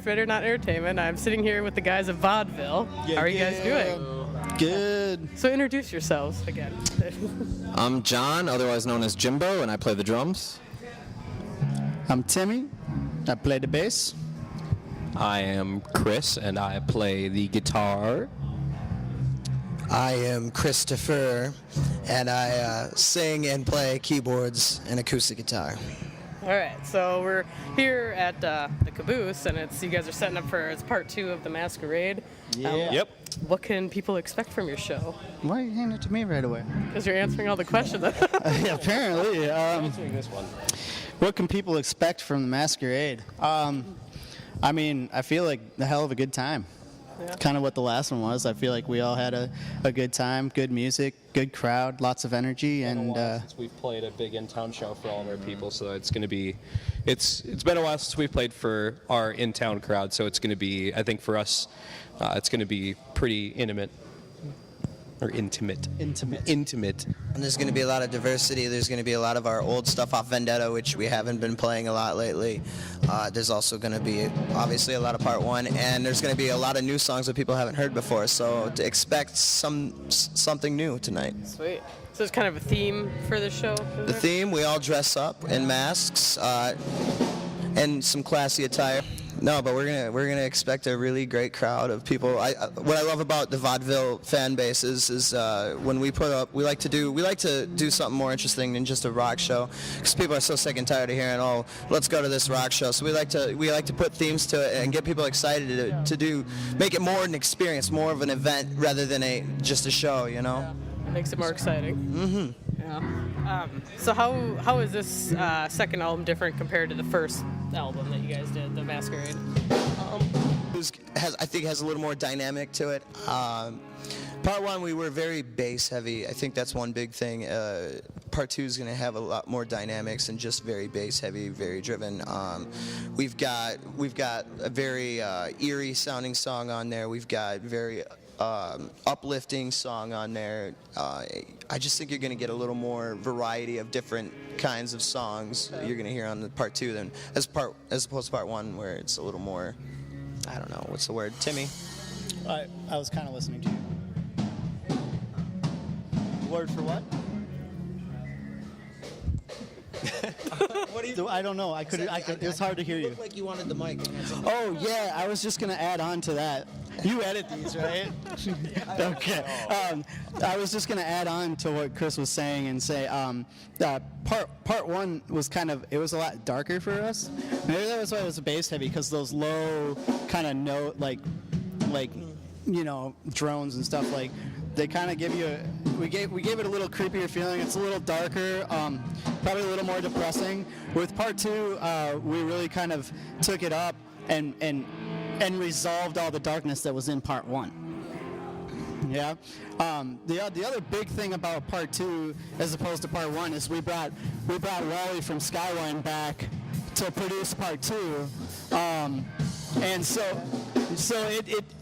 Illustrator, not Entertainment. I'm sitting here with the guys of Vaudeville. How are you guys doing? Good. So introduce yourselves again. I'm John, otherwise known as Jimbo, and I play the drums. I'm Timmy. I play the bass. I am Chris, and I play the guitar. I am Christopher, and I sing and play keyboards and acoustic guitar. All right, so we're here at the Caboose, and you guys are setting up for it's part 2 of the Masquerade. Yep. What can people expect from your show? Why are you handing it to me right away? Because you're answering all the questions. Apparently. Answering this one. What can people expect from the Masquerade? I mean, I feel like a hell of a good time. Yeah. Kind of what the last one was. I feel like we all had a good time, good music, good crowd, lots of energy, and Since we've played a big in-town show for all of our people, so it's going to be, it's been a while since we've played for our in-town crowd, so it's going to be, I think for us, it's going to be pretty intimate. Or intimate. Intimate. And there's going to be a lot of diversity. There's going to be a lot of our old stuff off Vendetta, which we haven't been playing a lot lately. There's also going to be, obviously, a lot of part 1, and there's going to be a lot of new songs that people haven't heard before, so to expect something new tonight. Sweet. So there's kind of a theme for the show? The theme, we all dress up in masks and some classy attire. No, but we're gonna expect a really great crowd of people. What I love about the vaudeville fan base is when we put up, we like to do something more interesting than just a rock show, because people are so sick and tired of hearing, oh, let's go to this rock show. So we like to put themes to it and get people excited to make it more an experience, more of an event rather than just a show, you know. Yeah. It makes it more exciting. Mm-hmm. Yeah. So how is this second album different compared to the first album that you guys did, the Masquerade? I think has a little more dynamic to it. Part 1 we were very bass heavy. I think that's one big thing. Part 2 is going to have a lot more dynamics and just very bass heavy, very driven. We've got a very eerie sounding song on there. We've got very uplifting song on there. I just think you're going to get a little more variety of different kinds of songs you're going to hear on the part 2 than as opposed to part 1, where it's a little more, I don't know, what's the word, Timmy? I was kind of listening to you. Word for what? What do you? I don't know. It was hard to hear you. Looked like you wanted the mic. Oh yeah, I was just gonna add on to that. You edit these, right? Okay. I was just gonna add on to what Chris was saying and say part 1 was it was a lot darker for us. Maybe that was why it was bass heavy, because those low kind of note like drones and stuff, like they kind of give you we gave it a little creepier feeling. It's a little darker, probably a little more depressing. With part 2, we really kind of took it up and resolved all the darkness that was in part 1. Yeah. The other big thing about part 2 as opposed to part 1 is we brought Wally from Skyline back to produce part 2. And so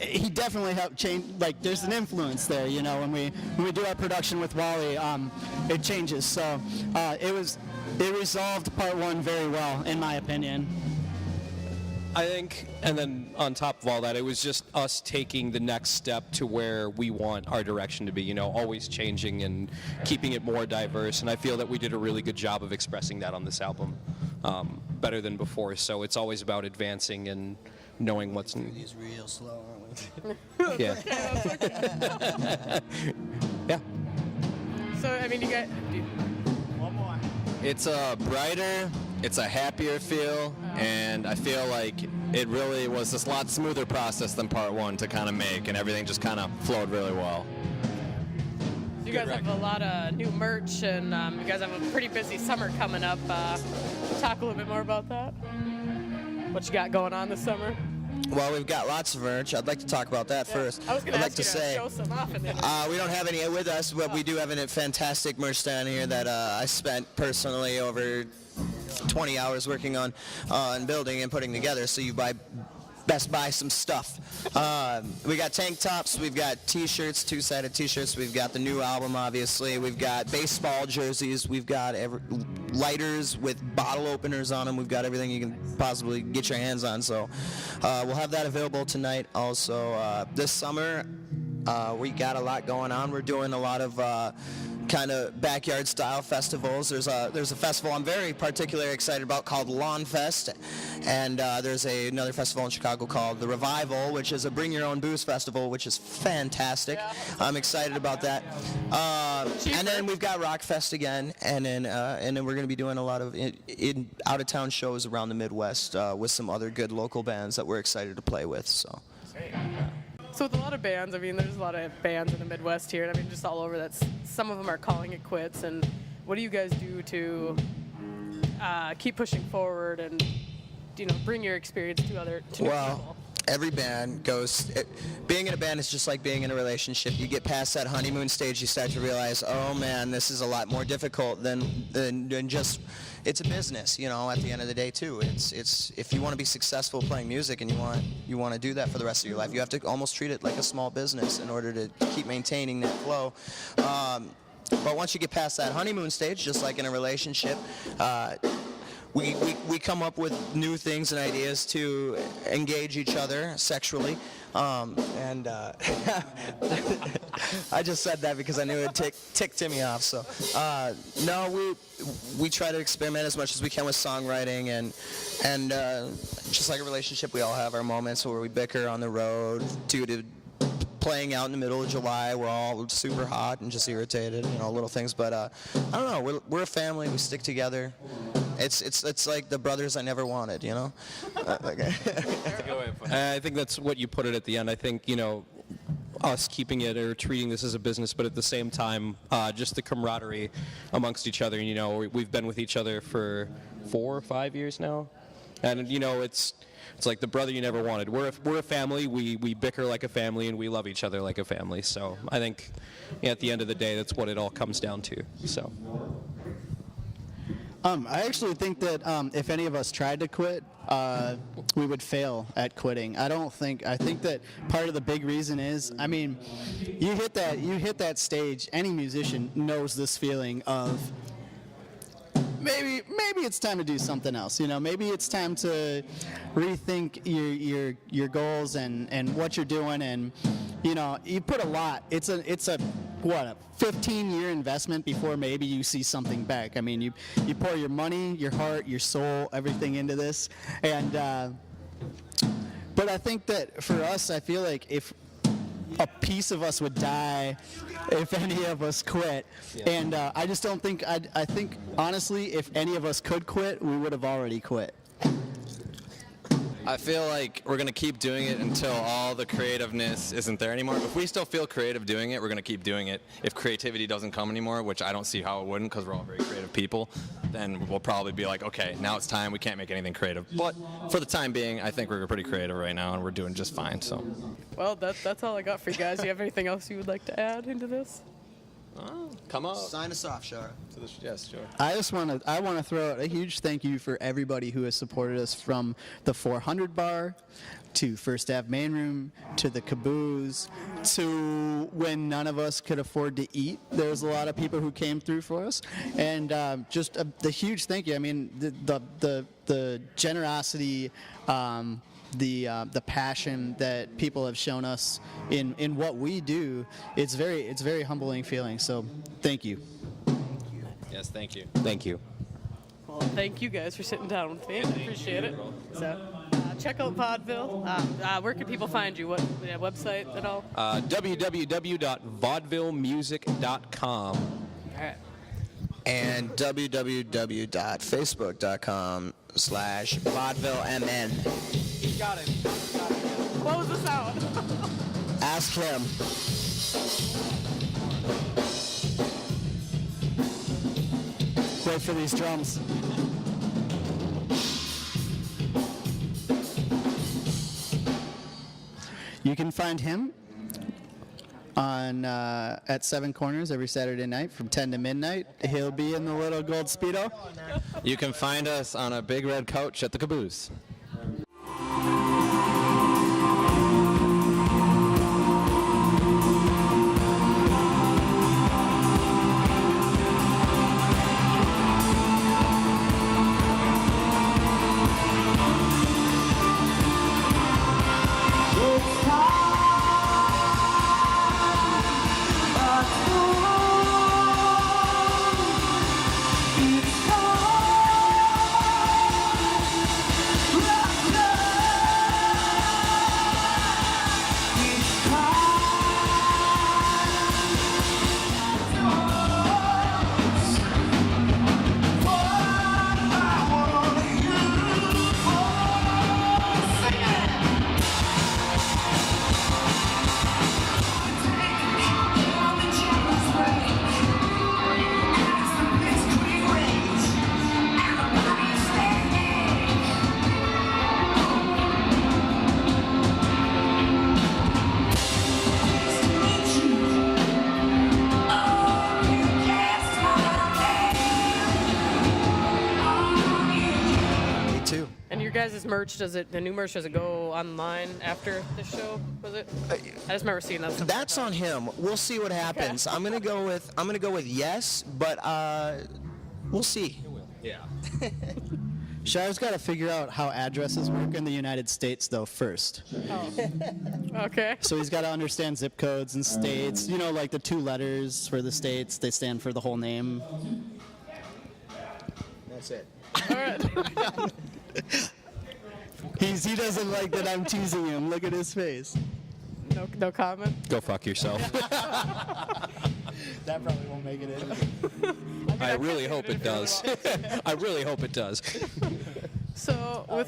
he definitely helped change. Like, there's an influence there, when we do our production with Wally, it changes. So it resolved part 1 very well, in my opinion. I think, and then on top of all that, it was just us taking the next step to where we want our direction to be, always changing and keeping it more diverse. And I feel that we did a really good job of expressing that on this album, better than before. So it's always about advancing and knowing what's new. He's real slow, aren't we? Yeah. Yeah. So, I mean, you guys... One more. It's a brighter, it's a happier feel, and I feel like it really was this lot smoother process than part 1 to kind of make, and everything just kind of flowed really well. You guys have a lot of new merch, and you guys have a pretty busy summer coming up. Talk a little bit more about that. What you got going on this summer? Well, we've got lots of merch. I'd like to talk about that first. I was going to I'd ask like you to to say, show some off. we don't have any with us, but we do have a fantastic merch stand here that I spent personally over 20 hours working on building and putting together. So you buy best buy some stuff. We got tank tops, we've got t-shirts, two-sided t-shirts, we've got the new album, obviously, we've got baseball jerseys, we've got lighters with bottle openers on them, we've got everything you can possibly get your hands on, so we'll have that available tonight. Also, this summer, we got a lot going on. We're doing a lot of kind of backyard style festivals. There's a festival I'm very particularly excited about called Lawn Fest, and there's another festival in Chicago called The Revival, which is a bring your own booze festival, which is fantastic. Yeah. I'm excited about that. And then we've got Rock Fest again, and then we're going to be doing a lot of in out of town shows around the Midwest with some other good local bands that we're excited to play with. So. So with a lot of bands, I mean, there's a lot of bands in the Midwest here, and I mean, just all over. Some of them are calling it quits. And what do you guys do to keep pushing forward and, bring your experience to new people? Every band goes. Being in a band is just like being in a relationship. You get past that honeymoon stage, you start to realize, oh man, this is a lot more difficult than just. It's a business, at the end of the day too. It's if you want to be successful playing music and you want to do that for the rest of your life, you have to almost treat it like a small business in order to keep maintaining that flow. But once you get past that honeymoon stage, just like in a relationship, we come up with new things and ideas to engage each other sexually. I just said that because I knew it ticked Timmy off. So, no, we try to experiment as much as we can with songwriting, and just like a relationship, we all have our moments where we bicker on the road due to playing out in the middle of July. We're all super hot and just irritated, little things. But I don't know. We're a family. We stick together. It's like the brothers I never wanted, I think that's what you put it at the end. I think, us keeping it or treating this as a business, but at the same time, just the camaraderie amongst each other. We've been with each other for 4 or 5 years now. And, it's like the brother you never wanted. We're a family. We bicker like a family, and we love each other like a family. So I think at the end of the day, that's what it all comes down to. So. I actually think that if any of us tried to quit, we would fail at quitting. I think that part of the big reason is, I mean, you hit that stage, any musician knows this feeling of maybe it's time to do something else. Maybe it's time to rethink your goals and what you're doing, and you put a lot. It's a 15-year investment before maybe you see something back. I mean, you pour your money, your heart, your soul, everything into this, and but I think that for us, I feel like if a piece of us would die if any of us quit, and I just don't think I think honestly, if any of us could quit, we would have already quit. I feel like we're going to keep doing it until all the creativeness isn't there anymore. If we still feel creative doing it, we're going to keep doing it. If creativity doesn't come anymore, which I don't see how it wouldn't because we're all very creative people, then we'll probably be like, okay, now it's time. We can't make anything creative. But for the time being, I think we're pretty creative right now, and we're doing just fine. So. Well, that's all I got for you guys. Do you have anything else you would like to add into this? Come up. Sign us off, Shara. Yes, sure. I want to throw out a huge thank you for everybody who has supported us, from the 400 Bar to First Ave Main Room to the Caboose to when none of us could afford to eat. There was a lot of people who came through for us, and just the huge thank you. I mean, the generosity. The passion that people have shown us in what we do, it's very humbling feeling. So thank you. Yes, thank you. Thank you. Well, thank you guys for sitting down with me. I appreciate it. So check out Vaudeville. Where can people find you? What website at all? www.vaudevillemusic.com. All right. And www.facebook.com/VaudevilleMN. Got it. What was the sound? Ask him. Wait for these drums. You can find him on at Seven Corners every Saturday night from 10 to midnight. He'll be in the little gold Speedo. You can find us on a big red couch at the Caboose. guys' merch, the new merch, does it go online after the show? Was it? I just remember seeing that. Somewhere. That's on him. We'll see what happens. I'm gonna go with yes, but we'll see. Yeah. Shire's got to figure out how addresses work in the United States, though, first. Oh. Okay. So he's got to understand zip codes and states. You know, like the 2 letters for the states, they stand for the whole name. That's it. All right. He doesn't like that I'm teasing him. Look at his face. No comment. Go fuck yourself. That probably won't make it in. I really hope it does. I really hope it does. So